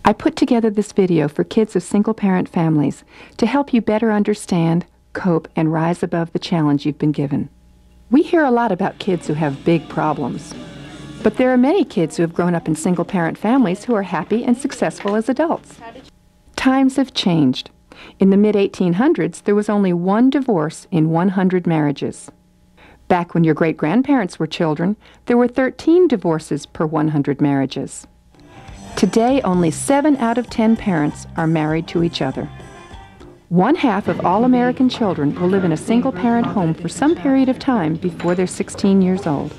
I put together this video for kids of single-parent families to help you better understand, cope, and rise above the challenge you've been given. We hear a lot about kids who have big problems, but there are many kids who have grown up in single-parent families who are happy and successful as adults. Times have changed. In the mid-1800s, there was only one divorce in 100 marriages. Back when your great-grandparents were children, there were 13 divorces per 100 marriages. Today, only 7 out of 10 parents are married to each other. 1/2 of all American children will live in a single-parent home for some period of time before they're 16 years old.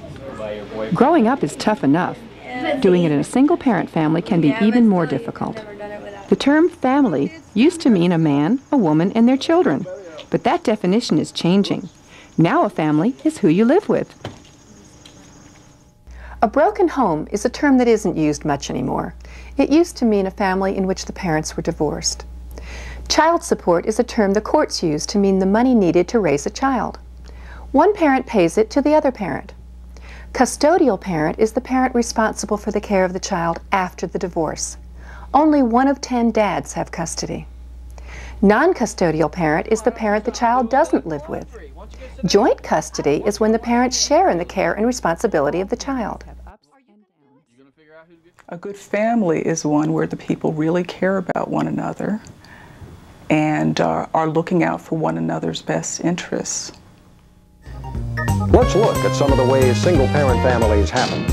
Growing up is tough enough. Doing it in a single-parent family can be even more difficult. The term family used to mean a man, a woman, and their children, but that definition is changing. Now a family is who you live with. A broken home is a term that isn't used much anymore. It used to mean a family in which the parents were divorced. Child support is a term the courts use to mean the money needed to raise a child. One parent pays it to the other parent. Custodial parent is the parent responsible for the care of the child after the divorce. Only 1 of 10 dads have custody. Non-custodial parent is the parent the child doesn't live with. Joint custody is when the parents share in the care and responsibility of the child. A good family is one where the people really care about one another and are looking out for one another's best interests. Let's look at some of the ways single-parent families happen.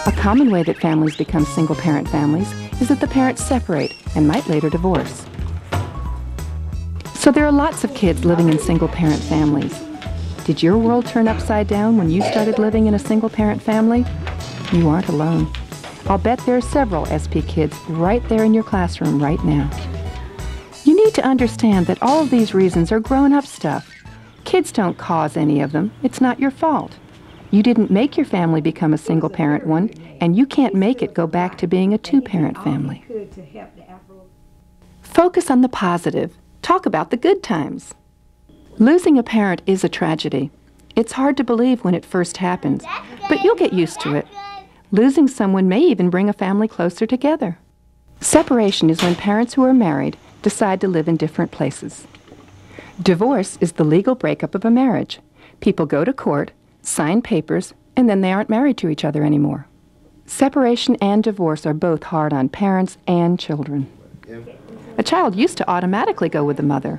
A common way that families become single-parent families is that the parents separate and might later divorce. So there are lots of kids living in single-parent families. Did your world turn upside down when you started living in a single-parent family? You aren't alone. I'll bet there are several SP kids right there in your classroom right now. You need to understand that all of these reasons are grown-up stuff. Kids don't cause any of them. It's not your fault. You didn't make your family become a single-parent one, and you can't make it go back to being a 2-parent family. Focus on the positive. Talk about the good times. Losing a parent is a tragedy. It's hard to believe when it first happens, but you'll get used to it. Losing someone may even bring a family closer together. Separation is when parents who are married decide to live in different places. Divorce is the legal breakup of a marriage. People go to court, sign papers, and then they aren't married to each other anymore. Separation and divorce are both hard on parents and children. A child used to automatically go with the mother.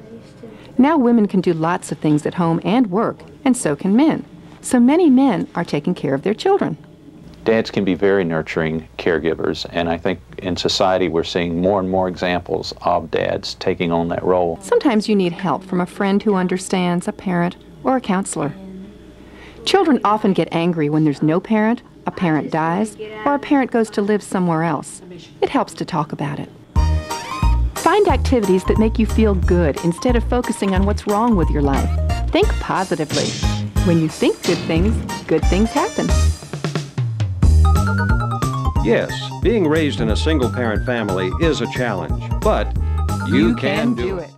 Now women can do lots of things at home and work, and so can men. So many men are taking care of their children. Dads can be very nurturing caregivers, and I think in society we're seeing more and more examples of dads taking on that role. Sometimes you need help from a friend who understands, a parent, or a counselor. Children often get angry when there's no parent, a parent dies, or a parent goes to live somewhere else. It helps to talk about it. Find activities that make you feel good instead of focusing on what's wrong with your life. Think positively. When you think good things happen. Yes, being raised in a single-parent family is a challenge, but you can do it.